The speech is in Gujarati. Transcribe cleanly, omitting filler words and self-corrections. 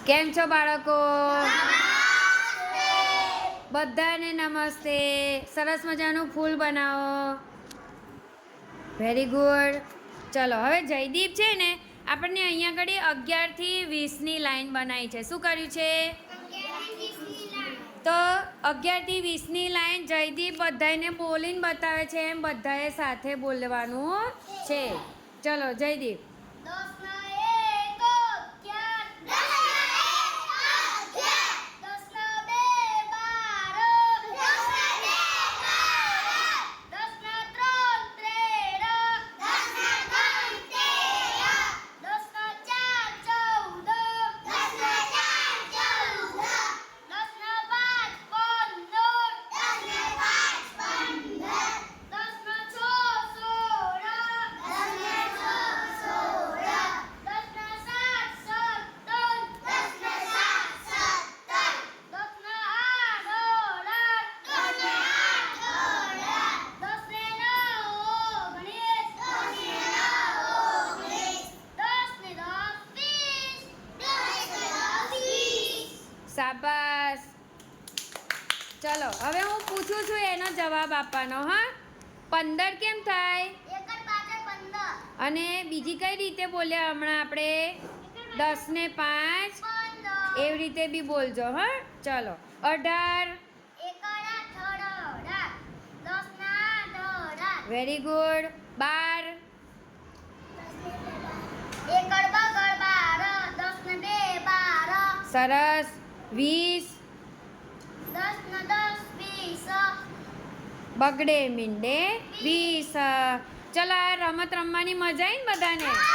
કેમ છો બાળકો? બધાને નમસ્તે. સરસ મજાનું ફૂલ બનાવો. Very good. ચલો હવે જયદીપ છે ને આપણને અહીંયા આગળ 11 થી 20 ની લાઈન બનાવી છે. શું કર્યું છે? તો 11 થી 20 ની લાઈન જયદીપ બધાને બોલીને બતાવે છે એમ બધાએ સાથે બોલવાનું છે. ચલો જયદીપ. શાબાશ. ચલો હવે હું પૂછું છું એનો જવાબ આપવાનો. હા, 15 કેમ થાય? અને બીજી કઈ રીતે બોલ્યા હમણાં આપણે? 10 ને 5 એવી રીતે બી બોલજો. હા, ચલો. 18 વેરી ગુડ. 12 સરસ. 20 બગડે મીંડે 20. ચલો આ રમત રમવાની મજા આવી ને બધાને?